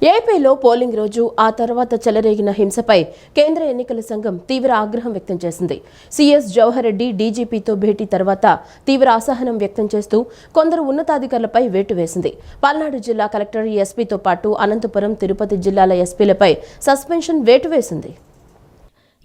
ఏపీలో పోలింగ్ రోజు ఆ తర్వాత చెలరేగిన హింసపై కేంద్ర ఎన్నికల సంఘం తీవ్ర ఆగ్రహం వ్యక్తం చేసింది. సీఎస్ జవహర్ రెడ్డి డీజీపీతో భేటీ తర్వాత తీవ్ర అసహనం వ్యక్తం చేస్తూ కొందరు ఉన్నతాధికారులపై వేటు వేసింది. పల్నాడు జిల్లా కలెక్టర్ ఎస్పీతో పాటు అనంతపురం, తిరుపతి జిల్లాల ఎస్పీలపై సస్పెన్షన్ వేటు వేసింది.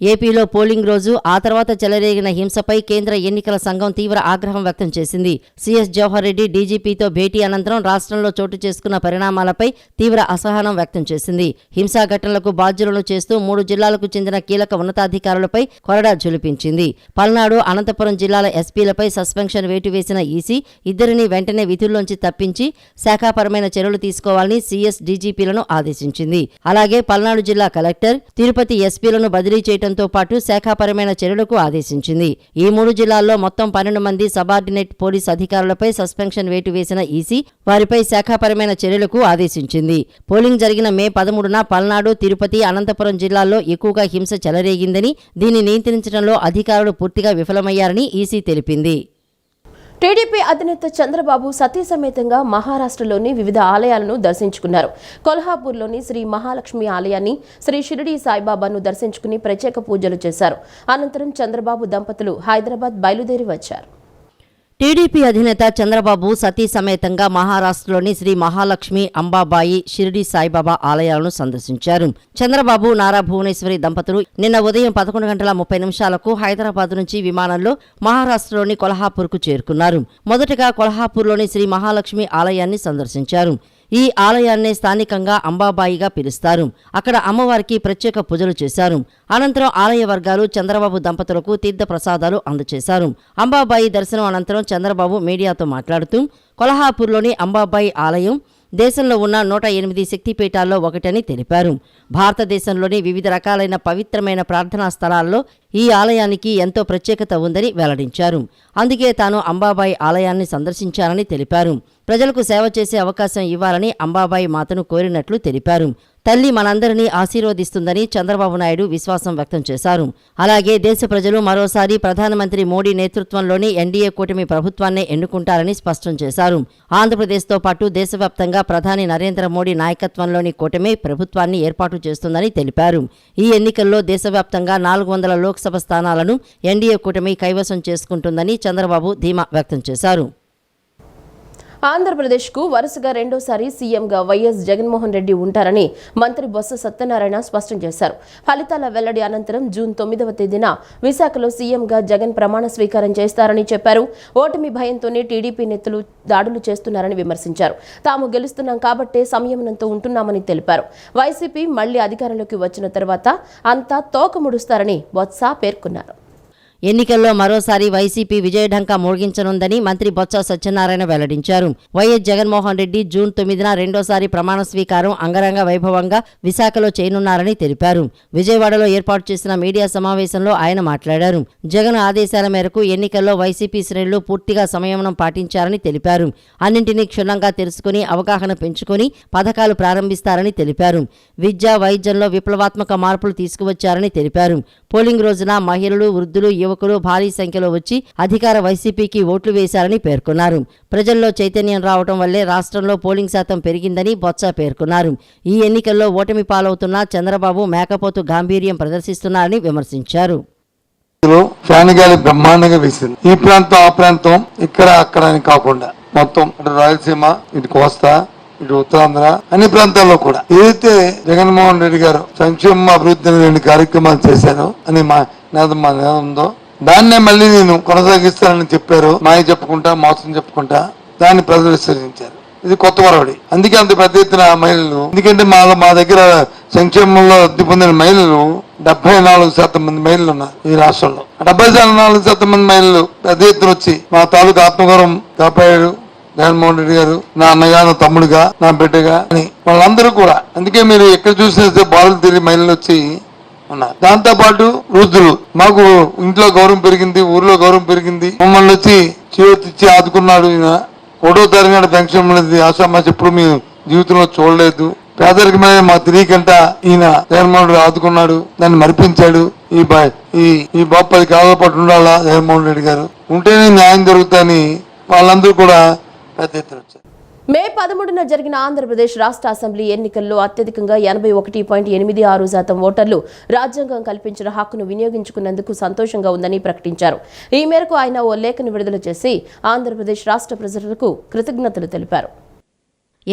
ఏపీలో పోలింగ్ రోజు ఆ తర్వాత చెలరేగిన హింసపై కేంద్ర ఎన్నికల సంఘం తీవ్ర ఆగ్రహం వ్యక్తం చేసింది. సీఎస్ జవహర్ రెడ్డి డీజీపీతో భేటీ అనంతరం రాష్ట్రంలో చోటు చేసుకున్న పరిణామాలపై తీవ్ర అసహనం వ్యక్తం చేసింది. హింసా ఘటనలకు బాధ్యులను చేస్తూ 3 జిల్లాలకు చెందిన కీలక ఉన్నతాధికారులపై కొరడా జులిపించింది. పల్నాడు, అనంతపురం జిల్లాల ఎస్పీలపై సస్పెన్షన్ వేటు వేసిన ఈసీ ఇద్దరిని వెంటనే విధుల్లోంచి తప్పించి శాఖాపరమైన చర్యలు తీసుకోవాలని సీఎస్ డీజీపీలను ఆదేశించింది. అలాగే పల్నాడు జిల్లా కలెక్టర్, తిరుపతి ఎస్పీలను బదిలీ చేయడం తో పాటు శాఖాపరమైన చర్యలకు ఆదేశించింది. ఈ 3 జిల్లాల్లో మొత్తం 12 మంది సబార్డినేట్ పోలీస్ అధికారులపై సస్పెన్షన్ వేటు వేసిన ఈసీ వారిపై శాఖాపరమైన చర్యలకు ఆదేశించింది. పోలింగ్ జరిగిన మే 13న పల్నాడు, తిరుపతి, అనంతపురం జిల్లాల్లో ఎక్కువగా హింస చెలరేగిందని, దీన్ని నియంత్రించడంలో అధికారులు పూర్తిగా విఫలమయ్యారని ఈసీ తెలిపింది. టీడీపీ అధినేత చంద్రబాబు సతీ సమేతంగా మహారాష్ట్రలోని వివిధ ఆలయాలను దర్శించుకున్నారు. కొల్హాపూర్లోని శ్రీ మహాలక్ష్మి ఆలయాన్ని, శ్రీ షిరిడి సాయిబాబాను దర్శించుకుని ప్రత్యేక పూజలు చేశారు. అనంతరం చంద్రబాబు దంపతులు హైదరాబాద్ బయలుదేరి వచ్చారు. టీడీపీ అధినేత చంద్రబాబు సతీ సమేతంగా మహారాష్ట్రలోని శ్రీ మహాలక్ష్మి, అంబాబాయి, షిరిడి సాయిబాబా ఆలయాలను సందర్శించారు. చంద్రబాబు, నారా భువనేశ్వరి దంపతులు నిన్న ఉదయం 11:30 హైదరాబాద్ నుంచి విమానంలో మహారాష్ట్రలోని కొల్హాపూర్కు చేరుకున్నారు. మొదటగా కొల్హాపూర్లోని శ్రీ మహాలక్ష్మి ఆలయాన్ని సందర్శించారు. ఈ ఆలయాన్నే స్థానికంగా అంబాబాయిగా పిలుస్తారు. అక్కడ అమ్మవారికి ప్రత్యేక పూజలు చేశారు. అనంతరం ఆలయ వర్గాలు చంద్రబాబు దంపతులకు తీర్థ ప్రసాదాలు అందజేశారు. అంబాబాయి దర్శనం అనంతరం చంద్రబాబు మీడియాతో మాట్లాడుతూ కొల్హాపూర్లోని అంబాబాయి ఆలయం దేశంలో ఉన్న 108 శక్తిపీఠాల్లో ఒకటని తెలిపారు. భారతదేశంలోని వివిధ రకాలైన పవిత్రమైన ప్రార్థనా స్థలాల్లో ఈ ఆలయానికి ఎంతో ప్రత్యేకత ఉందని వెల్లడించారు. అందుకే తాను అంబాబాయి ఆలయాన్ని సందర్శించారని తెలిపారు. ప్రజలకు సేవ చేసే అవకాశం ఇవ్వాలని అంబాబాయి మాతను కోరినట్లు తెలిపారు. తల్లి మనందరినీ ఆశీర్వదిస్తుందని చంద్రబాబు నాయుడు విశ్వాసం వ్యక్తం చేశారు. అలాగే దేశ ప్రజలు మరోసారి ప్రధానమంత్రి మోడీ నేతృత్వంలోని ఎన్డీఏ కూటమి ప్రభుత్వాన్నే ఎన్నుకుంటారని స్పష్టం చేశారు. ఆంధ్రప్రదేశ్తో పాటు దేశవ్యాప్తంగా ప్రధాని నరేంద్ర మోడీ నాయకత్వంలోని కూటమి ప్రభుత్వాన్ని ఏర్పాటు చేస్తుందని తెలిపారు. ఈ ఎన్నికల్లో దేశవ్యాప్తంగా 400 లోక్సభ స్థానాలను ఎన్డీఏ కూటమి కైవసం చేసుకుంటుందని చంద్రబాబు ధీమా వ్యక్తం చేశారు. ఆంధ్రప్రదేశ్కు వరుసగా రెండోసారి సీఎంగా వైఎస్ జగన్మోహన్ రెడ్డి ఉంటారని మంత్రి బొత్స సత్యనారాయణ స్పష్టం చేశారు. ఫలితాల వెల్లడి అనంతరం జూన్ 9వ తేదీన విశాఖలో సీఎంగా జగన్ ప్రమాణ స్వీకారం చేస్తారని చెప్పారు. ఓటమి భయంతోనే టీడీపీ నేతలు దాడులు చేస్తున్నారని విమర్శించారు. తాము గెలుస్తున్నాం కాబట్టే సంయమనంతో ఉంటున్నామని తెలిపారు. వైసీపీ మళ్లీ అధికారంలోకి వచ్చిన తర్వాత అంతా తోక ముడుస్తారని బొత్స పేర్కొన్నారు. ఎన్నికల్లో మరోసారి వైసీపీ విజయఢంకా మోగించనుందని మంత్రి బొత్స సత్యనారాయణ వెల్లడించారు. వైఎస్ జగన్మోహన్ రెడ్డి జూన్ 9న రెండోసారి ప్రమాణ స్వీకారం అంగరంగ వైభవంగా విశాఖలో చేయనున్నారని తెలిపారు. విజయవాడలో ఏర్పాటు చేసిన మీడియా సమావేశంలో ఆయన మాట్లాడారు. జగన్ ఆదేశాల మేరకు ఎన్నికల్లో వైసీపీ శ్రేణులు పూర్తిగా సంయమనం పాటించారని తెలిపారు. అన్నింటినీ క్షుణ్ణంగా తెలుసుకుని అవగాహన పెంచుకుని పథకాలు ప్రారంభిస్తారని తెలిపారు. విద్య, వైద్యంలో విప్లవాత్మక మార్పులు తీసుకువచ్చారని తెలిపారు. పోలింగ్ రోజున మహిళలు, వృద్ధులు, యువకులు భారీ సంఖ్యలో వచ్చి అధికార వైసీపీకి ఓట్లు వేశారని పేర్కొన్నారు. ప్రజల్లో చైతన్యం రావడం వల్లే రాష్ట్రంలో పోలింగ్ శాతం పెరిగిందని బొత్స పేర్కొన్నారు. ఈ ఎన్నికల్లో ఓటమి పాలవుతున్న చంద్రబాబు మేకపోతు గాంభీర్యం ప్రదర్శిస్తున్నారని విమర్శించారు. బ్రహ్మాండంగా వేసింది. ఈ ప్రాంతం, ఆ ప్రాంతం, ఇక్కడ అక్కడ అని కాకుండా మొత్తం రాయలసీమ, ఇటు కోస్తా, ఇటు ఉత్తరాంధ్ర, అన్ని ప్రాంతాల్లో కూడా ఏదైతే జగన్మోహన్ రెడ్డి గారు సంక్షేమ అభివృద్ధి కార్యక్రమాలు చేశారో అని మా ఉందో దాన్నే మళ్ళీ నేను కొనసాగిస్తానని చెప్పారు. మాయ చెప్పుకుంటా, మోసం చెప్పుకుంటా దాన్ని ప్రజలు విశ్వసించారు. ఇది కొత్త వరవడి. అందుకే అంత పెద్ద ఎత్తున మహిళలు, ఎందుకంటే మా దగ్గర సంక్షేమంలో లబ్ధి పొందిన మహిళలు 74% మంది మహిళలు ఉన్నారు ఈ రాష్ట్రంలో. 74% మంది మహిళలు పెద్ద ఎత్తున వచ్చి మా తాలూకు ఆత్మగౌరవం కాపాడారు జగన్మోహన్ రెడ్డి గారు, నా అన్నగా, నా తమ్ముడుగా, నా బిడ్డగా అని వాళ్ళందరూ కూడా. అందుకే మీరు ఎక్కడ చూసినా బాలులు తిరిగి మహిళలు వచ్చి ఉన్నారు. దాంతో పాటు వృద్ధులు, మాకు ఇంట్లో గౌరవం పెరిగింది, ఊర్లో గౌరవం పెరిగింది, మమ్మల్ని వచ్చి చేతిచ్చి ఆదుకున్నాడు. ఈయన 1వ తారీఖు పెన్షన్ అనేది ఆశామాసి ఎప్పుడు మీ జీవితంలో చూడలేదు. పేదరికమైన మా తిరిగికంట ఈయన జగన్మోహన్ రెడ్డి ఆదుకున్నాడు, దాన్ని మరిపించాడు. ఈ బాపది కాలంలో పాటు ఉండాలా జగన్మోహన్ రెడ్డి గారు, ఉంటేనే న్యాయం జరుగుతాయని వాళ్ళందరూ కూడా పెద్ద ఎత్తున వచ్చారు. మే 13న జరిగిన ఆంధ్రప్రదేశ్ రాష్ట్ర అసెంబ్లీ ఎన్నికల్లో అత్యధికంగా 81.86% ఓటర్లు రాజ్యాంగం కల్పించిన హక్కును వినియోగించుకున్నందుకు సంతోషంగా ఉందని ప్రకటించారు. ఈ మేరకు ఆయన ఓ లేఖను విడుదల చేసి ఆంధ్రప్రదేశ్ రాష్ట్ర ప్రజలకు కృతజ్ఞతలు తెలిపారు.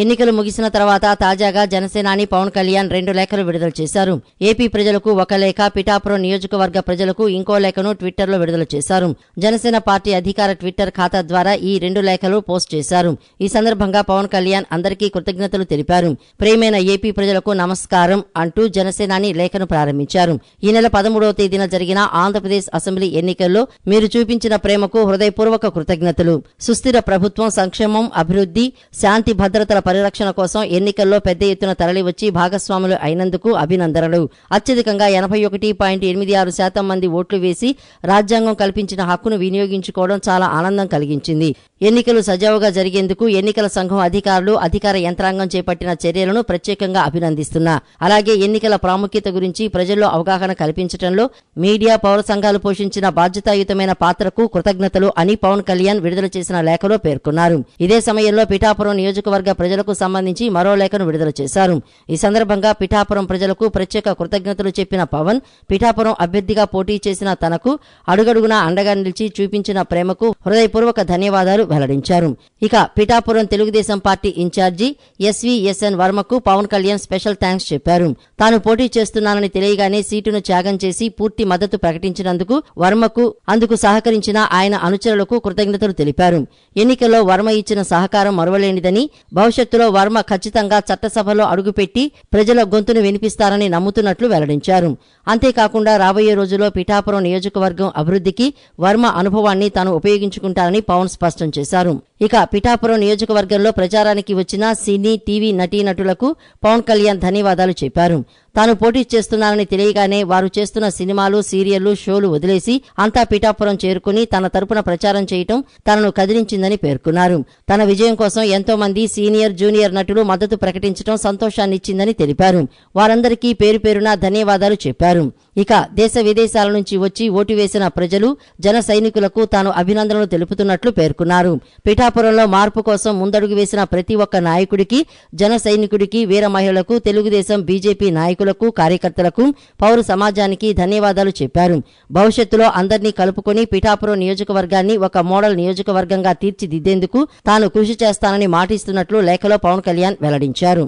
ఎన్నికలు ముగిసిన తర్వాత తాజాగా జనసేనాని పవన్ కళ్యాణ్ 2 లేఖలు విడుదల చేశారు. ఏపీ ప్రజలకు ఒక లేఖ, పిఠాపురం నియోజకవర్గ ప్రజలకు ఇంకో లేఖను ట్విట్టర్లో విడుదల చేశారు. జనసేన పార్టీ అధికార ట్విట్టర్ ఖాతా ద్వారా ఈ 2 లేఖలు పోస్ట్ చేశారు. ఈ సందర్భంగా పవన్ కళ్యాణ్ అందరికీ కృతజ్ఞతలు తెలిపారు. ప్రియమైన ఏపీ ప్రజలకు నమస్కారం అంటూ జనసేనాని లేఖను ప్రారంభించారు. ఈ నెల 13వ తేదీన జరిగిన ఆంధ్రప్రదేశ్ అసెంబ్లీ ఎన్నికల్లో మీరు చూపించిన ప్రేమకు హృదయపూర్వక కృతజ్ఞతలు. సుస్థిర ప్రభుత్వం, సంక్షేమం, అభివృద్ధి, శాంతి భద్రతల పరిరక్షణ కోసం ఎన్నికల్లో పెద్ద ఎత్తున తరలివచ్చి భాగస్వాములు అయినందుకు అభినందనలు. అత్యధికంగా 81.86% మంది ఓట్లు వేసి రాజ్యాంగం కల్పించిన హక్కును వినియోగించుకోవడం చాలా ఆనందం కలిగించింది. ఎన్నికలు సజావుగా జరిగేందుకు ఎన్నికల సంఘం అధికారులు, అధికార యంత్రాంగం చేపట్టిన చర్యలను ప్రత్యేకంగా అభినందిస్తున్నా. అలాగే ఎన్నికల ప్రాముఖ్యత గురించి ప్రజల్లో అవగాహన కల్పించడంలో మీడియా, పౌర సంఘాలు పోషించిన బాధ్యతాయుతమైన పాత్రకు కృతజ్ఞతలు అని పవన్ కళ్యాణ్ విడుదల చేసిన లేఖలో పేర్కొన్నారు. ఇదే సమయంలో పిఠాపురం నియోజకవర్గ ప్రజలకు సంబంధించి మరో లేఖను విడుదల చేశారు. ఈ సందర్భంగా పిఠాపురం ప్రజలకు ప్రత్యేక కృతజ్ఞతలు చెప్పిన పవన్, పిఠాపురం అభ్యర్థిగా పోటీ చేసిన తనకు అడుగడుగునా అండగా నిలిచి చూపించిన ప్రేమకు హృదయపూర్వక ధన్యవాదాలు వెల్లడించారు. ఇక Pithapuram Telugu Desam party incharge SVSN వర్మకు పవన్ కళ్యాణ్ స్పెషల్ థ్యాంక్స్ చెప్పారు. తాను పోటీ చేస్తున్నానని తెలియగానే సీటును త్యాగం చేసి పూర్తి మద్దతు ప్రకటించినందుకు వర్మకు, అందుకు సహకరించిన ఆయన అనుచరులకు కృతజ్ఞతలు తెలిపారు. ఎన్నికల్లో వర్మ ఇచ్చిన సహకారం మరువలేనిదని, భవిష్యత్తులో వర్మ ఖచ్చితంగా చట్టసభలో అడుగుపెట్టి ప్రజల గొంతును వినిపిస్తారని నమ్ముతున్నట్లు వెల్లడించారు. అంతేకాకుండా రాబోయే రోజుల్లో పిఠాపురం నియోజకవర్గం అభివృద్ధికి వర్మ అనుభవాన్ని తాను ఉపయోగించుకుంటారని పవన్ స్పష్టం చేశారు. ఇక పిఠాపురం నియోజకవర్గంలో ప్రచారానికి వచ్చిన సినీ, టీవీ నటీనటులకు పవన్ కళ్యాణ్ ధన్యవాదాలు చెప్పారు. తాను పోటీ చేస్తున్నానని తెలియగానే వారు చేస్తున్న సినిమాలు, సీరియళ్లు, షోలు వదిలేసి అంతా పిఠాపురం చేరుకుని తన తరపున ప్రచారం చేయటం తనను కదిలించిందని పేర్కొన్నారు. తన విజయం కోసం ఎంతో మంది సీనియర్, జూనియర్ నటులు మద్దతు ప్రకటించడం సంతోషాన్నిచ్చిందని తెలిపారు. వారందరికీ పేరు పేరున ధన్యవాదాలు చెప్పారు. ఇక దేశ విదేశాల నుంచి వచ్చి ఓటు వేసిన ప్రజలు, జన సైనికులకు తాను అభినందనలు తెలుపుతున్నట్లు పేర్కొన్నారు. పిఠాపురంలో మార్పు కోసం ముందడుగు వేసిన ప్రతి ఒక్క నాయకుడికి, జన సైనికుడికి, వీర మహిళలకు, తెలుగుదేశం, బీజేపీ నాయకులకు, కార్యకర్తలకు, పౌర సమాజానికి ధన్యవాదాలు చెప్పారు. భవిష్యత్తులో అందరినీ కలుపుకొని పిఠాపురం నియోజకవర్గాన్ని ఒక మోడల్ నియోజకవర్గంగా తీర్చిదిద్దేందుకు తాను కృషి చేస్తానని మాటిస్తున్నట్లు లేఖలో పవన్ కళ్యాణ్ వెల్లడించారు.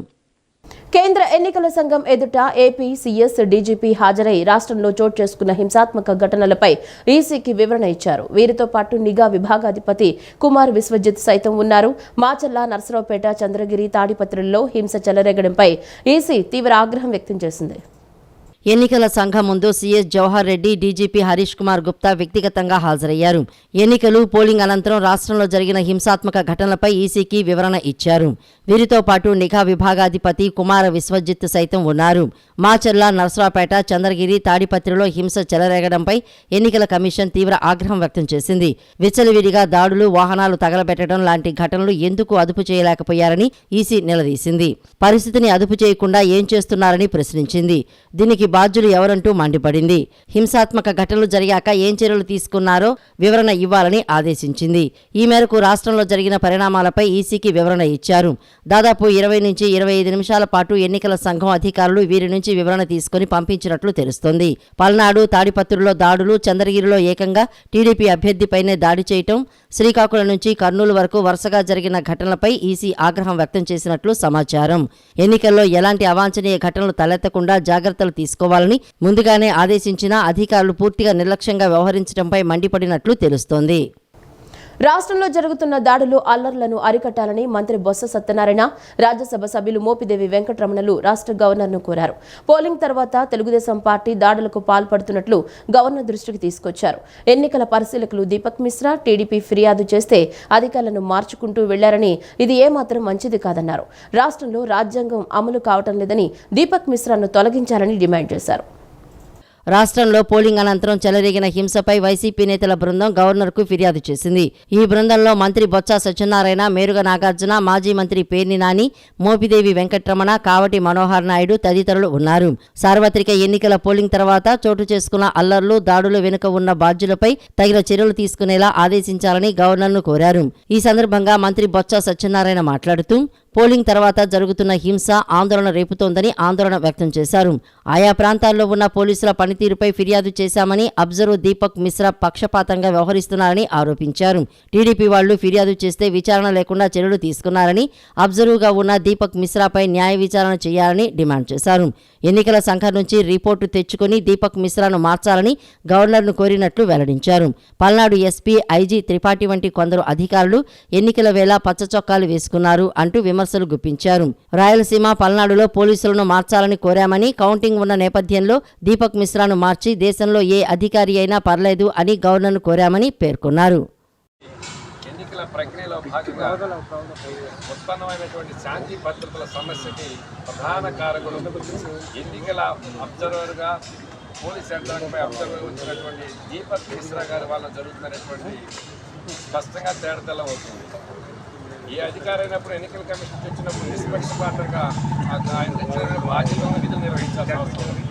కేంద్ర ఎన్నికల సంఘం ఎదుట ఏపీ సీఎస్ డీజీపీ హాజరై రాష్ట్రంలో చోటు చేసుకున్న హింసాత్మక ఘటనలపై ఈసీకి వివరణ ఇచ్చారు. వీరితో పాటు నిఘా విభాగాధిపతి కుమార్ విశ్వజిత్ సైతం ఉన్నారు. మాచర్ల, నర్సరావుపేట, చంద్రగిరి, తాడిపత్రుల్లో హింస చెలరేగడంపై ఈసీ తీవ్ర ఆగ్రహం వ్యక్తం చేసింది. ఎన్నికల సంఘం ముందు సీఎస్ జవహర్ రెడ్డి, డీజీపీ హరీష్ కుమార్ గుప్తా వ్యక్తిగతంగా హాజరయ్యారు. ఎన్నికలు, పోలింగ్ అనంతరం రాష్ట్రంలో జరిగిన హింసాత్మక ఘటనలపై ఈసీకి వివరణ ఇచ్చారు. వీరితో పాటు నిఘా విభాగాధిపతి కుమార విశ్వజిత్ సైతం ఉన్నారు. మాచర్ల, నర్సరావుపేట, చంద్రగిరి, తాడిపత్రిలో హింస చెలరేగడంపై ఎన్నికల కమిషన్ తీవ్ర ఆగ్రహం వ్యక్తం చేసింది. విచ్చలవిడిగా దాడులు, వాహనాలు తగలబెట్టడం లాంటి ఘటనలు ఎందుకు అదుపు చేయలేకపోయారని ఈసీ నిలదీసింది. పరిస్థితిని అదుపు చేయకుండా ఏం చేస్తున్నారని ప్రశ్నించింది. దీనికి బాధ్యులు ఎవరంటూ మండిపడింది. హింసాత్మక ఘటనలు జరిగాక ఏం చర్యలు తీసుకున్నారో వివరణ ఇవ్వాలని ఆదేశించింది. ఈ మేరకు రాష్ట్రంలో జరిగిన పరిణామాలపై ఈసీకి వివరణ ఇచ్చారు. దాదాపు 20 నుంచి 25 నిమిషాల పాటు ఎన్నికల సంఘం అధికారులు వీరి నుంచి వివరణ తీసుకుని పంపించినట్లు తెలుస్తోంది. పల్నాడు, తాడిపత్రుల్లో దాడులు, చంద్రగిరిలో ఏకంగా టీడీపీ అభ్యర్థిపైనే దాడి చేయటం, శ్రీకాకుళం నుంచి కర్నూలు వరకు వరుసగా జరిగిన ఘటనలపై ఈసీ ఆగ్రహం వ్యక్తం చేసినట్లు సమాచారం. ఎన్నికల్లో ఎలాంటి అవాంఛనీయ ఘటనలు తలెత్తకుండా జాగ్రత్తలు తీసుకోవాలని ముందుగానే ఆదేశించిన అధికారులు పూర్తిగా నిర్లక్ష్యంగా వ్యవహరించడంపై మండిపడినట్లు తెలుస్తోంది. రాష్ట్రంలో జరుగుతున్న దాడులు, అల్లర్లను అరికట్టాలని మంత్రి బొత్స సత్యనారాయణ, రాజ్యసభ సభ్యులు మోపిదేవి వెంకటరమణలు రాష్ట్ర గవర్నర్ను కోరారు. పోలింగ్ తర్వాత తెలుగుదేశం పార్టీ దాడులకు పాల్పడుతున్నట్లు గవర్నర్ దృష్టికి తీసుకొచ్చారు. ఎన్నికల పరిశీలకులు దీపక్ మిశ్రా టీడీపీ ఫిర్యాదు చేస్తే అధికారులను మార్చుకుంటూ వెళ్లారని, ఇది ఏమాత్రం మంచిది కాదన్నారు. రాష్ట్రంలో రాజ్యాంగం అమలు కావటం లేదని దీపక్ మిశ్రాను తొలగించాలని డిమాండ్ చేశారు. రాష్ట్రంలో పోలింగ్ అనంతరం చెలరేగిన హింసపై వైసీపీ నేతల బృందం గవర్నర్కు ఫిర్యాదు చేసింది. ఈ బృందంలో మంత్రి బొత్స సత్యనారాయణ, మేరుగ నాగార్జున, మాజీ మంత్రి పేర్ని నాని, మోపిదేవి వెంకట్రమణ, కావటి మనోహర్ నాయుడు తదితరులు ఉన్నారు. సార్వత్రిక ఎన్నికల పోలింగ్ తర్వాత చోటు చేసుకున్న అల్లర్లు, దాడులు వెనుక ఉన్న బాధ్యులపై తగిన చర్యలు తీసుకునేలా ఆదేశించాలని గవర్నర్ను కోరారు. ఈ సందర్భంగా మంత్రి బొత్స సత్యనారాయణ మాట్లాడుతూ పోలింగ్ తర్వాత జరుగుతున్న హింస ఆందోళన రేపుతోందని ఆందోళన వ్యక్తం చేశారు. ఆయా ప్రాంతాల్లో ఉన్న పోలీసుల పనితీరుపై ఫిర్యాదు చేశామని, అబ్జర్వర్ దీపక్ మిశ్రా పక్షపాతంగా వ్యవహరిస్తున్నారని ఆరోపించారు. టీడీపీ వాళ్లు ఫిర్యాదు చేస్తే విచారణ లేకుండా చర్యలు తీసుకున్నారని, అబ్జర్వర్గా ఉన్న దీపక్ మిశ్రాపై న్యాయ విచారణ చేయాలని డిమాండ్ చేశారు. ఎన్నికల సంఘం నుంచి రిపోర్టు తెచ్చుకుని దీపక్ మిశ్రాను మార్చాలని గవర్నర్ను కోరినట్లు వెల్లడించారు. పల్నాడు ఎస్పీ, ఐజీ త్రిపాఠి వంటి కొందరు అధికారులు ఎన్నికల వేళ పచ్చచొక్కాలు వేసుకున్నారు అంటూ విమర్శలు గుప్పించారు. రాయలసీమ, పల్నాడులో పోలీసులను మార్చాలని కోరామని, కౌంటింగ్ ఉన్న నేపథ్యంలో దీపక్ మిశ్రాను మార్చి దేశంలో ఏ అధికారి అయినా పర్లేదు అని గవర్నర్ను కోరామని పేర్కొన్నారు. ఎన్నికల ప్రక్రియలో భాగంగా ఉత్పన్నమైనటువంటి శాంతి భద్రతల సమస్యకి ప్రధాన కారకులు ఎన్నికల అబ్జర్వర్గా పోలీస్ యంత్రాంగంపై అబ్జర్వర్ వచ్చినటువంటి దీపక్ మిశ్రా గారి వల్ల జరుగుతున్నటువంటి స్పష్టంగా తేడతెల్లం అవుతుంది. ఏ అధికారి అయినప్పుడు ఎన్నికల కమిషన్ తెచ్చినప్పుడు నిష్పక్షపాతంగా ఆయన తెచ్చిన బాధ్యతలను విధులు నిర్వహించాల్సిన అవసరం ఉంది.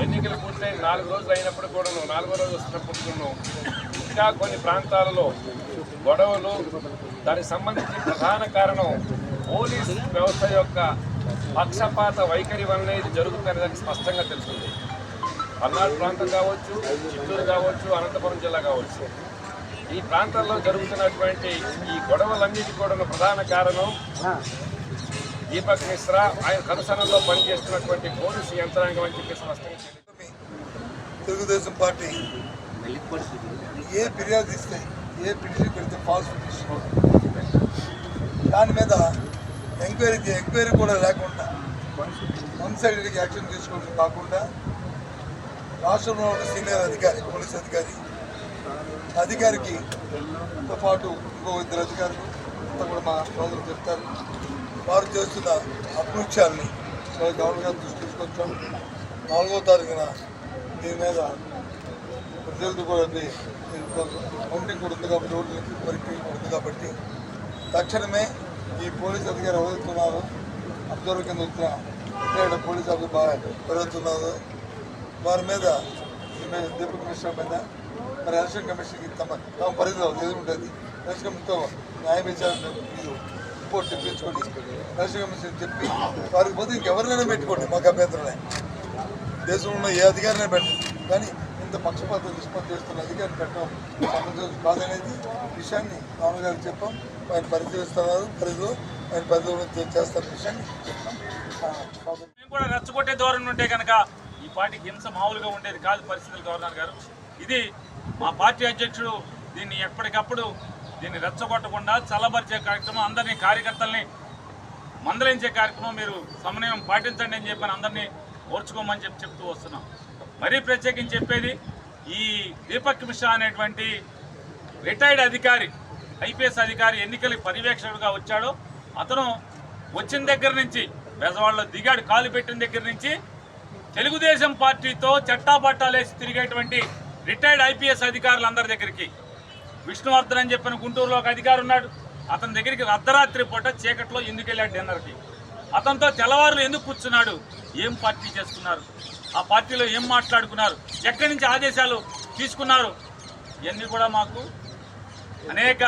ఎన్నికలు పూర్తయిన 4 రోజులు అయినప్పుడు కూడాను, 4వ రోజు వస్తున్నప్పుడు ఇంకా కొన్ని ప్రాంతాలలో గొడవలు, దానికి సంబంధించి ప్రధాన కారణం పోలీస్ వ్యవస్థ యొక్క పక్షపాత వైఖరి వల్లనే ఇది జరుగుతుందనే దానికి స్పష్టంగా తెలుస్తుంది. పల్నాడు ప్రాంతం కావచ్చు, చిత్తూరు కావచ్చు, అనంతపురం జిల్లా కావచ్చు, ఈ ప్రాంతాల్లో జరుగుతున్నటువంటి ఈ గొడవలన్నిటి కూడా ప్రధాన కారణం దీపక్ మిశ్రా, ఆయన కనుసనలో పనిచేస్తున్నటువంటి పోలీసు యంత్రాంగం అని చెప్పి స్పష్టంగా తెలుగుదేశం పార్టీ ఏ ఫిర్యాదు ఇస్తే, ఏ పిటిషన్ పెడితే ఫాల్స్ పిటిషన్ దాని మీద ఎంక్వైరీ కూడా లేకుండా వన్ సైడెడ్గా యాక్షన్ తీసుకోవడం కాకుండా రాష్ట్రంలో ఉన్న సీనియర్ అధికారి, పోలీస్ అధికారికి తో పాటు ఇంకో 2 అధికారులు అంతా కూడా మా ప్రజలు చెప్తారు. వారు చేస్తున్న అకృత్యాలని గవర్నర్ గారు దృష్టి తీసుకొచ్చాం. 4వ తారీఖున దీని మీద ప్రజలతో కూడా కౌంటింగ్ కూడా ఉంది కాబట్టి, రోడ్లు వెరిఫికేషన్ ఉంది కాబట్టి తక్షణమే ఈ పోలీస్ అధికారి ఎవరుతున్నారో, అబ్జర్వర్ కింద వచ్చిన రిటైర్డ్ పోలీస్ ఆఫీసర్ బాగా పెరుగుతున్నారు, వారి మీద దీపక్ మిశ్రా మీద మరి ఎలక్షన్ కమిషన్కి తమ పరిధిలో ఏది ఉంటుంది, ఎలక్షన్ కమిషన్తో న్యాయ విచారణ రిపోర్ట్ తెప్పించుకొని ఎలక్షన్ కమిషన్ చెప్పి వారికి పోతే ఇంకెవరినైనా పెట్టుకోండి, మాకు అభ్యంతరమే. దేశంలో ఉన్న ఏ అధికారిని పెట్టండి, కానీ ఇంత పక్షపాత నిష్పత్తి చేస్తున్న అధికారిని పెట్టడం సమంజసం కాదనేది విషయాన్ని గవర్నర్ గారికి చెప్పాం. ఆయన పరిశీలిస్తున్నారు, పరిధిలో ఆయన పరిధిలో చేస్తున్న విషయాన్ని చెప్పాం. మేము కూడా రెచ్చగొట్టే ధోరణి ఉంటే కనుక ఈ పార్టీకి హింస మామూలుగా ఉండేది కాదు పరిస్థితులు. గవర్నర్ గారు, ఇది మా పార్టీ అధ్యక్షుడు దీన్ని ఎప్పటికప్పుడు దీన్ని రెచ్చగొట్టకుండా చల్లబరిచే కార్యక్రమం, అందరినీ కార్యకర్తల్ని మందలించే కార్యక్రమం మీరు సమన్వయం పాటించండి అని చెప్పని అందరినీ ఓర్చుకోమని చెప్తూ వస్తున్నాం. మరీ ప్రత్యేకించి చెప్పేది, ఈ దీపక్ మిశ్రా అనేటువంటి రిటైర్డ్ అధికారి, ఐపీఎస్ అధికారి ఎన్నికల పర్యవేక్షకుడుగా వచ్చాడో, అతను వచ్చిన దగ్గర నుంచి బెజవాడలో దిగాడు, కాలు పెట్టిన దగ్గర నుంచి తెలుగుదేశం పార్టీతో చట్టాపట్టాలేసి తిరిగేటువంటి రిటైర్డ్ ఐపీఎస్ అధికారులందరి దగ్గరికి, విష్ణువర్ధన్ అని చెప్పిన గుంటూరులో ఒక అధికారి ఉన్నాడు, అతని దగ్గరికి అర్ధరాత్రి పూట చీకట్లో ఎందుకు వెళ్ళాడు డిన్నర్కి, అతనితో తెల్లవారులు ఎందుకు కూర్చున్నాడు, ఏం పార్టీ చేస్తున్నారు, ఆ పార్టీలో ఏం మాట్లాడుకున్నారు, ఎక్కడి నుంచి ఆదేశాలు తీసుకున్నారు, ఇవన్నీ కూడా మాకు అనేక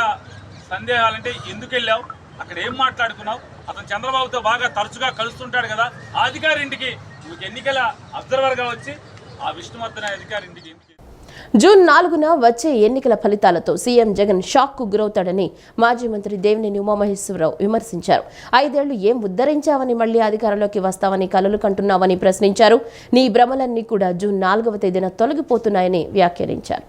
సందేహాలంటే ఎందుకు వెళ్ళావు, అక్కడ ఏం మాట్లాడుకున్నావు, అతను చంద్రబాబుతో బాగా తరచుగా కలుస్తుంటాడు కదా, ఆ అధికారి ఇంటికి మీకు ఎన్నికల అబ్జర్వర్గా వచ్చి ఆ విష్ణువర్ధన్ అధికారి ఇంటికి జూన్ 4న వచ్చే ఎన్నికల ఫలితాలతో సీఎం జగన్ షాక్కు గురవుతాడని మాజీ మంత్రి దేవినేని ఉమామహేశ్వరరావు విమర్శించారు. 5 ఏళ్లు ఏం ఉద్ధరించావని మళ్లీ అధికారంలోకి వస్తావని కలలు కంటున్నావని ప్రశ్నించారు. నీ భ్రమలన్నీ కూడా జూన్ 4వ తేదీన తొలగిపోతున్నాయని వ్యాఖ్యానించారు.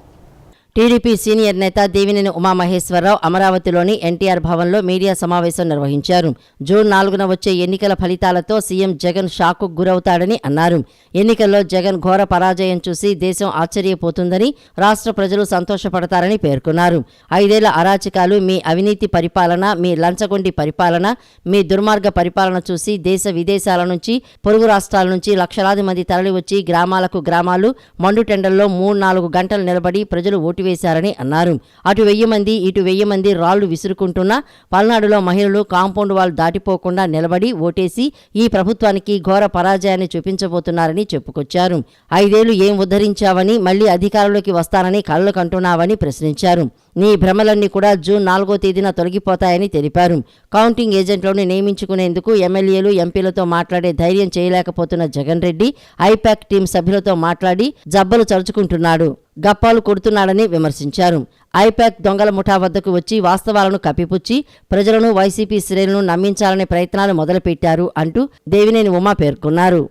టీడీపీ సీనియర్ నేత దేవినేని ఉమామహేశ్వరరావు అమరావతిలోని ఎన్టీఆర్ భవన్లో మీడియా సమావేశం నిర్వహించారు. జూన్ 4న వచ్చే ఎన్నికల ఫలితాలతో సీఎం జగన్ షాక్కు గురవుతాడని అన్నారు. ఎన్నికల్లో జగన్ ఘోర పరాజయం చూసి దేశం ఆశ్చర్యపోతుందని, రాష్ట్ర ప్రజలు సంతోషపడతారని పేర్కొన్నారు. 5 ఏళ్ల అరాచకాలు, మీ అవినీతి పరిపాలన, మీ లంచగొండి పరిపాలన, మీ దుర్మార్గ పరిపాలన చూసి దేశ విదేశాల నుంచి, పొరుగు రాష్ట్రాల నుంచి లక్షలాది మంది తరలివచ్చి గ్రామాలకు గ్రామాలు మండుటెండల్లో 3-4 గంటలు నిలబడి ప్రజలు ఓటు వేశారని అన్నారు. అటు 1000 మంది, ఇటు 1000 మంది రాళ్లు విసురుకుంటున్నా పల్నాడులో మహిళలు కాంపౌండ్ వాల్ దాటిపోకుండా నిలబడి ఓటేసి ఈ ప్రభుత్వానికి ఘోర పరాజయాన్ని చూపించబోతున్నారని చెప్పుకొచ్చారు. 5 ఏళ్లు ఏం ఉద్ధరించావని, మళ్లీ అధికారంలోకి వస్తానని కలలు కంటున్నావని ప్రశ్నించారు. నీ భ్రమలన్నీ కూడా జూన్ 4వ తేదీన తొలగిపోతాయని తెలిపారు. కౌంటింగ్ ఏజెంట్లను నియమించుకునేందుకు ఎమ్మెల్యేలు, ఎంపీలతో మాట్లాడే ధైర్యం చేయలేకపోతున్న జగన్ రెడ్డి ఐపాక్ టీం సభ్యులతో మాట్లాడి జబ్బలు చరుచుకుంటున్నాడు, గప్పాలు కొడుతున్నాడని విమర్శించారు. ఐపాక్ దొంగల ముఠా వద్దకు వచ్చి వాస్తవాలను కప్పిపుచ్చి ప్రజలను, వైసీపీ శ్రేణులను నమ్మించాలనే ప్రయత్నాలు మొదలుపెట్టారు అంటూ దేవినేని ఉమా పేర్కొన్నారు.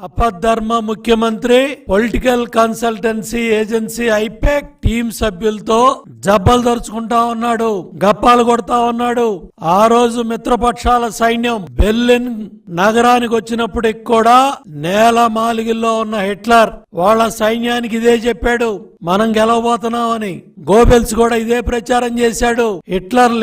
అపధర్మ ముఖ్యమంత్రి political consultancy agency IPAC team సభ్యులతో జబ్బలు దరుచుకుంటా ఉన్నాడు, గప్పాలు కొడతా ఉన్నాడు. ఆ రోజు మిత్రపక్షాల సైన్యం బెర్లిన్ నగరానికి వచ్చినప్పటికి కూడా నేల మాలిగిల్లో ఉన్న హిట్లర్ వాళ్ళ సైన్యానికి ఇదే చెప్పాడు, మనం గెలవబోతున్నామని. గోబెల్స్ కూడా ఇదే ప్రచారం చేశాడు. హిట్లర్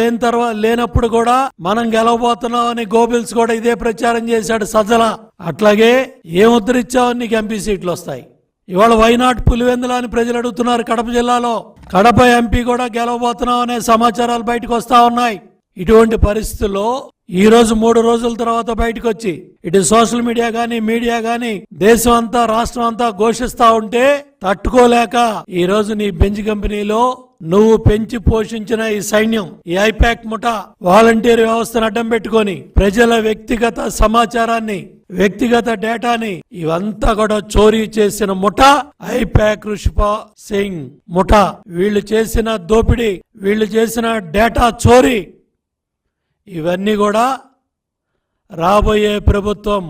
లేనప్పుడు కూడా మనం గెలవబోతున్నామని గోబెల్స్ కూడా ఇదే ప్రచారం చేశాడు సజ్జల. అట్లాగే ఏం ఉద్ధరించావని నీకు ఎంపీ సీట్లు వస్తాయి. ఇవాళ వైనాట్ పులివెందుల అని ప్రజలు అడుగుతున్నారు. కడప జిల్లాలో కడప ఎంపీ కూడా గెలవబోతున్నాం అనే సమాచారాలు బయటకు వస్తా ఉన్నాయి. ఇటువంటి పరిస్థితుల్లో ఈ రోజు 3 రోజుల తర్వాత బయటకు వచ్చి ఇటు సోషల్ మీడియా గానీ, మీడియా గానీ దేశం అంతా, రాష్ట్రం అంతా ఘోషిస్తా ఉంటే తట్టుకోలేక ఈ రోజు నీ బెంచ్ కంపెనీలో నువ్వు పెంచి పోషించిన ఈ సైన్యం, ఈ ఐపాక్ ముఠా వాలంటీర్ వ్యవస్థను అడ్డం పెట్టుకొని ప్రజల వ్యక్తిగత సమాచారాన్ని, వ్యక్తిగత డేటాని ఇవంతా కూడా చోరీ చేసిన ముఠా ఐపాక్ రుషిపా సింగ్ ముఠా. వీళ్ళు చేసిన దోపిడీ, వీళ్ళు చేసిన డేటా చోరీ, ఇవన్నీ కూడా రాబోయే ప్రభుత్వం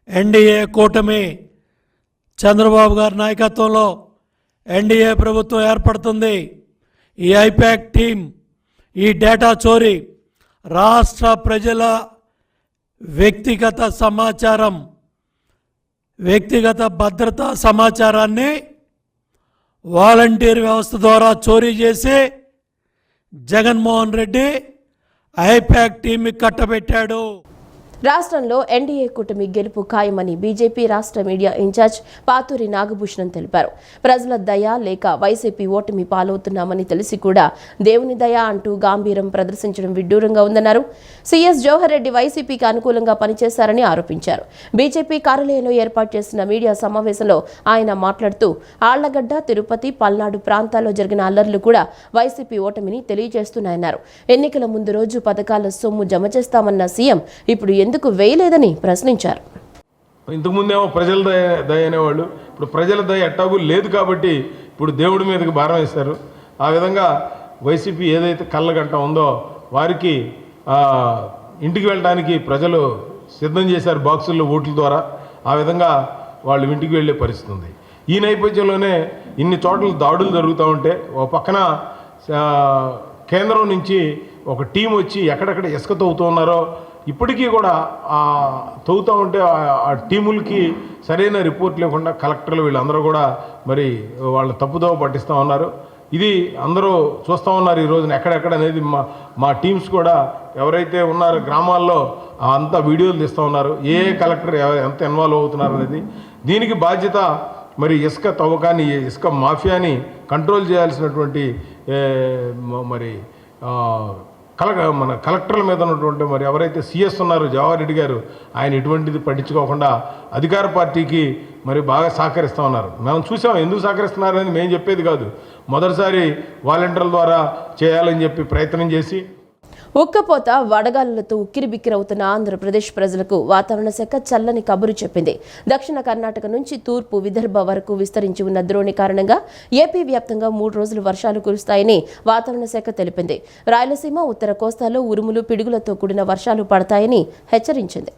ఎన్డీఏ కూటమి చంద్రబాబు గారి నాయకత్వంలో ఎన్డీఏ ప్రభుత్వం ఏర్పడుతుంది. ఈ ఐపాక్ టీం ఈ డేటా చోరీ, రాష్ట్ర ప్రజల వ్యక్తిగత సమాచారం, వ్యక్తిగత భద్రతా సమాచారాన్ని వాలంటీర్ వ్యవస్థ ద్వారా చోరీ చేసి జగన్మోహన్ రెడ్డి ఐపాక్ టీం కట్టబెట్టాడు. రాష్ట్రంలో ఎన్డీఏ కూటమి గెలుపు ఖాయమని బీజేపీ రాష్ట్ర మీడియా ఇన్ఛార్జ్ పాతూరి నాగభూషణం తెలిపారు. ప్రజల దయ లేక వైసీపీ ఓటమి పాలవుతున్నామని తెలిసి కూడా దేవుని దయ అంటూ గాంభీర్యం ప్రదర్శించడం విడ్డూరంగా ఉందన్నారు. సీఎస్ జవహర్ రెడ్డి వైసీపీకి అనుకూలంగా పనిచేశారని ఆరోపించారు. బీజేపీ కార్యాలయంలో ఏర్పాటు చేసిన మీడియా సమావేశంలో ఆయన మాట్లాడుతూ ఆళ్లగడ్డ, తిరుపతి, పల్నాడు ప్రాంతాల్లో జరిగిన అల్లర్లు కూడా వైసీపీ ఓటమిని తెలియజేస్తున్నాయన్నారు. ఎన్నికల ముందు రోజు పథకాల సొమ్ము జమ చేస్తామన్న సీఎం ఇప్పుడు ఎందుకు వేయలేదని ప్రశ్నించారు. ఇంతకుముందేమో ప్రజల దయ అనేవాళ్ళు, ఇప్పుడు ప్రజల దయ ఎట్టాగు లేదు కాబట్టి ఇప్పుడు దేవుడి మీదకి భారం వేస్తారు. ఆ విధంగా వైసీపీ ఏదైతే కళ్ళగంట ఉందో వారికి ఇంటికి వెళ్ళడానికి ప్రజలు సిద్ధం చేశారు బాక్సుల్లో ఓట్ల ద్వారా. ఆ విధంగా వాళ్ళు ఇంటికి వెళ్ళే పరిస్థితి ఉంది. ఈ నేపథ్యంలోనే ఇన్ని చోట్ల దాడులు జరుగుతూ ఉంటే ఒక పక్కన కేంద్రం నుంచి ఒక టీం వచ్చి ఎక్కడెక్కడ ఇసుక తవ్వుతూ ఉన్నారో ఇప్పటికీ కూడా తవ్వుతూ ఉంటే ఆ టీములకి సరైన రిపోర్ట్ లేకుండా కలెక్టర్లు వీళ్ళందరూ కూడా మరి వాళ్ళ తప్పుదోవ పట్టిస్తూ ఉన్నారు. ఇది అందరూ చూస్తూ ఉన్నారు ఈ రోజున ఎక్కడెక్కడ అనేది. మా టీమ్స్ కూడా ఎవరైతే ఉన్నారో గ్రామాల్లో అంతా వీడియోలు తీస్తూ ఉన్నారు, ఏ కలెక్టర్ ఎంత ఇన్వాల్వ్ అవుతున్నారు అనేది. దీనికి బాధ్యత మరి ఇసుక తవ్వకాన్ని, ఇసుక మాఫియాని కంట్రోల్ చేయాల్సినటువంటి మరి మన కలెక్టర్ల మీద ఉన్నటువంటి మరి ఎవరైతే సీఎస్ ఉన్నారో జవహర్ రెడ్డి గారు, ఆయన ఎటువంటిది పట్టించుకోకుండా అధికార పార్టీకి మరి బాగా సహకరిస్తూ ఉన్నారు. మనం చూసాం ఎందుకు సహకరిస్తున్నారని మేము చెప్పేది కాదు. మొదటిసారి వాలంటీర్ల ద్వారా చేయాలని చెప్పి ప్రయత్నం చేసి ఉక్కపోత, వడగాలులతో ఉక్కిరిబిక్కిరవుతున్న ఆంధ్రప్రదేశ్ ప్రజలకు వాతావరణ శాఖ చల్లని కబురు చెప్పింది. దక్షిణ కర్ణాటక నుంచి తూర్పు విదర్భ వరకు విస్తరించి ఉన్న ద్రోణి కారణంగా ఏపీ వ్యాప్తంగా 3 రోజులు వర్షాలు కురుస్తాయని వాతావరణ శాఖ తెలిపింది. రాయలసీమ, ఉత్తర కోస్తాలో ఉరుములు, పిడుగులతో కూడిన వర్షాలు పడతాయని హెచ్చరించింది.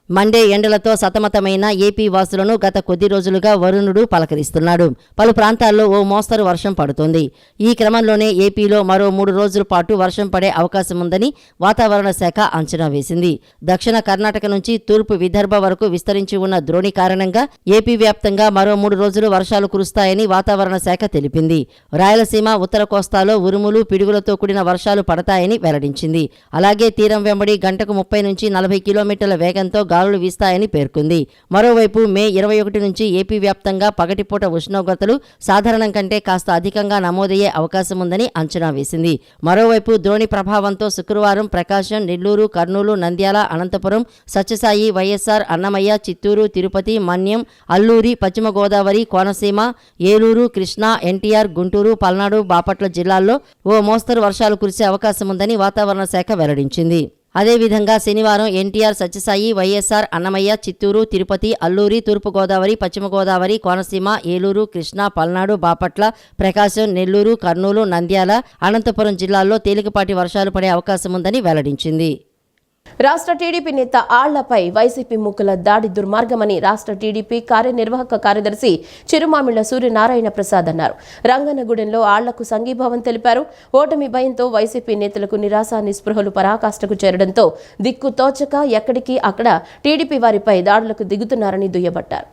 మండే ఎండలతో సతమతమైన ఏపీ వాసులను గత కొద్ది రోజులుగా వరుణుడు పలకరిస్తున్నాడు. పలు ప్రాంతాల్లో ఓ మోస్తరు వర్షం పడుతోంది. ఈ క్రమంలోనే ఏపీలో మరో 3 రోజుల పాటు వర్షం పడే అవకాశం ఉందని వాతావరణ శాఖ అంచనా వేసింది. దక్షిణ కర్ణాటక నుంచి తూర్పు విదర్భ వరకు విస్తరించి ఉన్న ద్రోణి కారణంగా ఏపీ వ్యాప్తంగా మరో 3 రోజులు వర్షాలు కురుస్తాయని వాతావరణ శాఖ తెలిపింది. రాయలసీమ, ఉత్తర కోస్తాలో ఉరుములు, పిడుగులతో కూడిన వర్షాలు పడతాయని వెల్లడించింది. అలాగే తీరం వెంబడి గంటకు 30 నుంచి 40 కిలోమీటర్ల వేగంతో గాలులు వీస్తాయని పేర్కొంది. మరోవైపు మే 21 నుంచి ఏపీ వ్యాప్తంగా పగటిపూట ఉష్ణోగ్రతలు సాధారణం కంటే కాస్త అధికంగా నమోదయ్యే అవకాశం ఉందని అంచనా వేసింది. మరోవైపు ద్రోణి ప్రభావంతో శుక్రవారం ప్రకాశం, నెల్లూరు, కర్నూలు, నంద్యాల, అనంతపురం, సత్యసాయి, వైఎస్ఆర్, అన్నమయ్య, చిత్తూరు, తిరుపతి, మన్యం, అల్లూరి, పశ్చిమ గోదావరి, కోనసీమ, ఏలూరు, కృష్ణా, ఎన్టీఆర్, గుంటూరు, పల్నాడు, బాపట్ల జిల్లాల్లో ఓ మోస్తరు వర్షాలు కురిసే అవకాశం ఉందని వాతావరణ శాఖ వెల్లడించింది. అదేవిధంగా శనివారం ఎన్టీఆర్, సత్యసాయి, వైఎస్ఆర్, అన్నమయ్య, చిత్తూరు, తిరుపతి, అల్లూరి, తూర్పుగోదావరి, పశ్చిమ గోదావరి, కోనసీమ, ఏలూరు, కృష్ణా, పల్నాడు, బాపట్ల, ప్రకాశం, నెల్లూరు, కర్నూలు, నంద్యాల, అనంతపురం జిల్లాల్లో తేలికపాటి వర్షాలు పడే అవకాశం ఉందని వెల్లడించింది. రాష్ట్ర టీడీపీ నేత ఆళ్లపై వైసీపీ ముక్కుల దాడి దుర్మార్గమని రాష్ట్ర టీడీపీ కార్యనిర్వాహక కార్యదర్శి చిరుమామిళ్ల సూర్యనారాయణ ప్రసాద్ అన్నారు. రంగన్నగూడెంలో ఆళ్లకు సంఘీభావం తెలిపారు. ఓటమి భయంతో వైసీపీ నేతలకు నిరాశ నిస్పృహలు పరాకాష్ఠకు చేరడంతో దిక్కు తోచక ఎక్కడికి అక్కడ టీడీపీ వారిపై దాడులకు దిగుతున్నారని దుయ్యబట్టారు.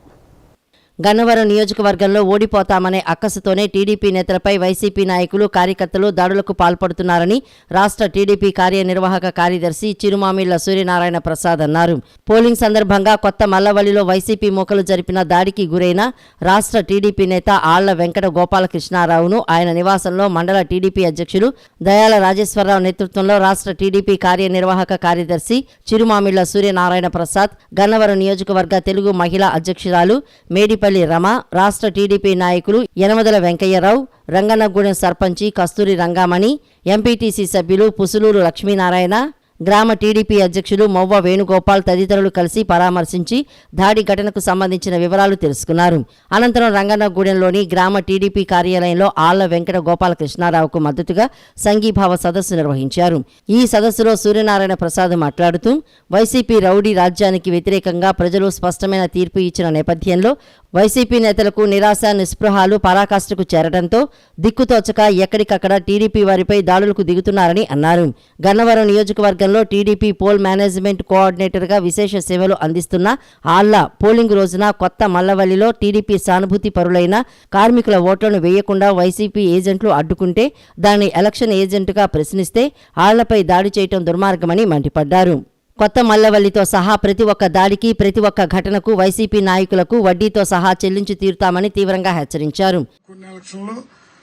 గన్నవరం నియోజకవర్గంలో ఓడిపోతామనే అక్కసుతోనే టీడీపీ నేతలపై వైసీపీ నాయకులు, కార్యకర్తలు దాడులకు పాల్పడుతున్నారని రాష్ట్ర టీడీపీ కార్యనిర్వాహక కార్యదర్శి చిరుమామిళ్ల సూర్యనారాయణ ప్రసాద్ అన్నారు. పోలింగ్ సందర్భంగా కొత్త మల్లవల్లిలో వైసీపీ మూకలు జరిపిన దాడికి గురైన రాష్ట్ర టీడీపీ నేత ఆళ్ల వెంకట గోపాలకృష్ణారావును ఆయన నివాసంలో మండల టీడీపీ అధ్యక్షులు దయాల రాజేశ్వరరావు నేతృత్వంలో రాష్ట్ర టీడీపీ కార్యనిర్వాహక కార్యదర్శి చిరుమామిళ్ల సూర్యనారాయణ ప్రసాద్, గన్నవరం నియోజకవర్గ తెలుగు మహిళా అధ్యక్షురాలు మేడిపల్లి రమ, రాష్ట్ర టీడీపీ నాయకులు యనమదల వెంకయ్యరావు, రంగన్నగూడెం సర్పంచి కస్తూరి రంగామణి, ఎంపీటీసీ సభ్యులు పుసులూరు లక్ష్మీనారాయణ, గ్రామ టీడీపీ అధ్యక్షులు మొవ్వ వేణుగోపాల్ తదితరులు కలిసి పరామర్శించి దాడి ఘటనకు సంబంధించిన వివరాలు తెలుసుకున్నారు. అనంతరం రంగన్నగూడెంలోని గ్రామ టీడీపీ కార్యాలయంలో ఆళ్ల వెంకట గోపాలకృష్ణారావుకు మద్దతుగా సంఘీభావ సదస్సు నిర్వహించారు. ఈ సదస్సులో సూర్యనారాయణ ప్రసాద్ మాట్లాడుతూ వైసీపీ రౌడీ రాజ్యానికి వ్యతిరేకంగా ప్రజలు స్పష్టమైన తీర్పు ఇచ్చిన నేపథ్యంలో వైసీపీ నేతలకు నిరాశ నిస్పృహాలు పరాకాష్ఠకు చేరడంతో దిక్కుతోచక ఎక్కడికక్కడ టీడీపీ వారిపై దాడులకు దిగుతున్నారని అన్నారు. గన్నవరం నియోజకవర్గంలో టీడీపీ పోల్ మేనేజ్మెంట్ కోఆర్డినేటర్గా విశేష సేవలు అందిస్తున్న ఆళ్ల పోలింగ్ రోజున కొత్త మల్లవల్లిలో టీడీపీ సానుభూతి పరులైన కార్మికుల ఓట్లను వేయకుండా వైసీపీ ఏజెంట్లు అడ్డుకుంటే దాన్ని ఎలక్షన్ ఏజెంట్గా ప్రశ్నిస్తే ఆళ్లపై దాడి చేయటం దుర్మార్గమని మండిపడ్డారు. కొత్త మల్లవల్లితో సహా ప్రతి ఒక్క దాడికి, ప్రతి ఒక్క ఘటనకు వైసీపీ నాయకులకు వడ్డీతో సహా చెల్లించి తీరుతామని తీవ్రంగా హెచ్చరించారు. కొన్ని ఎలక్షన్లో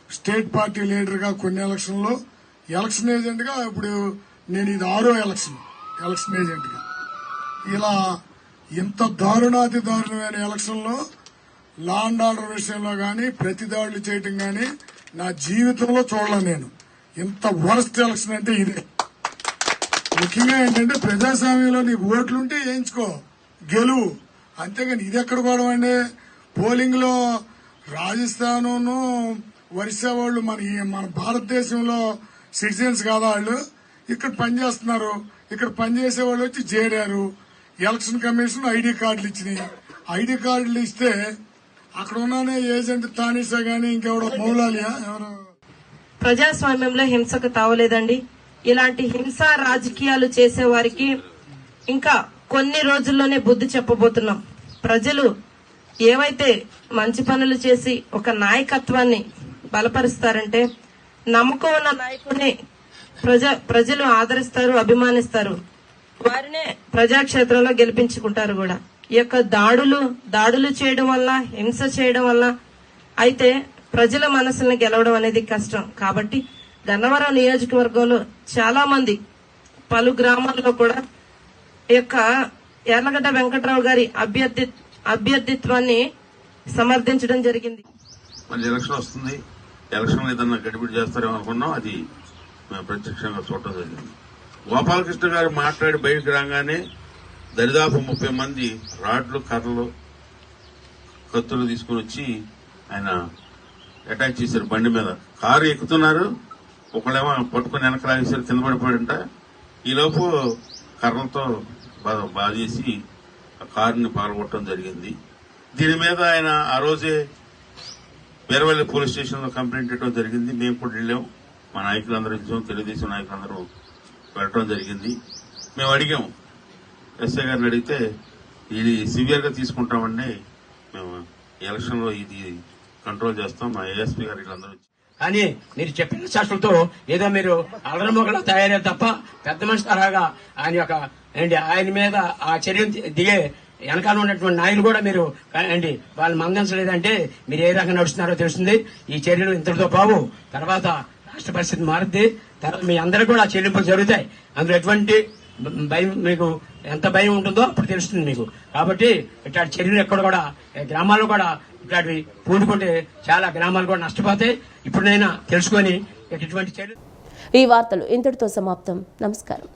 స్టేట్ పార్టీ లీడర్గా, కొన్ని ఎలక్షన్లో ఎలక్షన్ ఏజెంట్గా, ఇప్పుడు నేను ఇది 6వ ఎలక్షన్ ఏజెంట్గా, ఇలా ఇంత దారుణాతి దారుణమైన ఎలక్షన్లో లా అండ్ ఆర్డర్ విషయంలో కానీ ప్రతి దాడులు చేయటం కానీ నా జీవితంలో చూడలే నేను. ఇంత వరస్ట్ ఎలక్షన్ అంటే ఇదే. ముఖ్యంగా ఏంటంటే ప్రజాస్వామ్యంలో నీకు ఓట్లుంటే వేయించుకో, గెలువు, అంతేగాని ఇది ఎక్కడ కూడా అండి. పోలింగ్ లో రాజస్థాను, ఒరిస్సా వాళ్ళు మన భారతదేశంలో సిటిజన్స్ కాదా వాళ్ళు? ఇక్కడ పనిచేస్తున్నారు. ఇక్కడ పనిచేసే వాళ్ళు వచ్చి చేరారు. ఎలక్షన్ కమిషన్ ఐడి కార్డులు ఇచ్చినాయి. ఐడి కార్డులు ఇస్తే అక్కడ ఉన్నానే ఏజెంట్ తానిషా గానీ ఇంకెవడో మౌలాలియా ఎవరు. ప్రజాస్వామ్యంలో హింసకు తావలేదండి. ఇలాంటి హింసా రాజకీయాలు చేసే వారికి ఇంకా కొన్ని రోజుల్లోనే బుద్ధి చెప్పబోతున్నాం. ప్రజలు ఏవైతే మంచి పనులు చేసి ఒక నాయకత్వాన్ని బలపరుస్తారంటే నమ్మకం ఉన్న నాయకుడిని ప్రజలు ఆదరిస్తారు, అభిమానిస్తారు. వారినే ప్రజాక్షేత్రంలో గెలిపించుకుంటారు కూడా. ఈ యొక్క దాడులు చేయడం వల్ల, హింస చేయడం వల్ల అయితే ప్రజల మనసుల్ని గెలవడం అనేది కష్టం. కాబట్టి గన్నవరం నియోజకవర్గంలో చాలా మంది పలు గ్రామాల్లో కూడా ఈ యొక్క యార్లగడ్డ వెంకట్రావు గారి అభ్యర్థిత్వాన్ని సమర్థించడం జరిగింది. మన ఎలక్షన్ వస్తుంది, ఎలక్షన్ ఏదన్నా గడిబిడి చేస్తారేమో అనుకున్నాం. అది మేము ప్రత్యక్షంగా చూడటం జరిగింది. గోపాలకృష్ణ గారు మాట్లాడి బయటకు రాగానే దరిదాపు 30 మంది రాడ్లు, కర్రలు, కత్తులు తీసుకుని వచ్చి ఆయన అటాక్ చేశారు. బండి మీద కారు ఎక్కుతున్నారు, ఒకళ్ళేమో పట్టుకుని వెనక లాగేసారు, కింద పడిపోయాడంట. ఈలోపు కర్రలతో బాధేసి ఆ కారుని పాల్గొట్టడం జరిగింది. దీని మీద ఆయన ఆ రోజే వీరవల్లి పోలీస్ స్టేషన్లో కంప్లైంట్ ఇవ్వడం జరిగింది. మేము కూడా వెళ్ళాం, మా నాయకులందరూ ఇచ్చాం, తెలుగుదేశం నాయకులందరూ వెళ్ళడం జరిగింది. మేము అడిగాం, ఎస్ఐ గారిని అడిగితే ఇది సివియర్గా తీసుకుంటామండి, మేము ఎలక్షన్లో ఇది కంట్రోల్ చేస్తాం, మా ఏఎస్పీ గారు వీళ్ళందరూ. కానీ మీరు చెప్పిన శాస్త్రంతో ఏదో మీరు అలరమొగలా తయారయ్యారు తప్ప పెద్ద మనిషి తరహాగా ఆయన మీద ఆ చర్యలు దిగే వెనకాల ఉన్నటువంటి నాయకులు కూడా మీరు వాళ్ళు మందించలేదంటే మీరు ఏ రకంగా నడుస్తున్నారో తెలుస్తుంది. ఈ చర్యలు ఇంతటితో బావు, తర్వాత రాష్ట్ర పరిస్థితి మారుద్ది, తర్వాత మీ అందరూ కూడా చెల్లింపులు జరుగుతాయి. అందులో ఎటువంటి భయం, మీకు ఎంత భయం ఉంటుందో అప్పుడు తెలుస్తుంది మీకు. కాబట్టి ఇట్లాంటి చర్యలు ఎక్కడ కూడా గ్రామాల్లో కూడా ఇట్లాంటివి పూనుకుంటే చాలా గ్రామాలు కూడా నష్టపోతాయి. ఇప్పుడైనా తెలుసుకొని ఇటువంటి చర్యలు. ఈ వార్తలు ఇంతటితో సమాప్తం. నమస్కారం.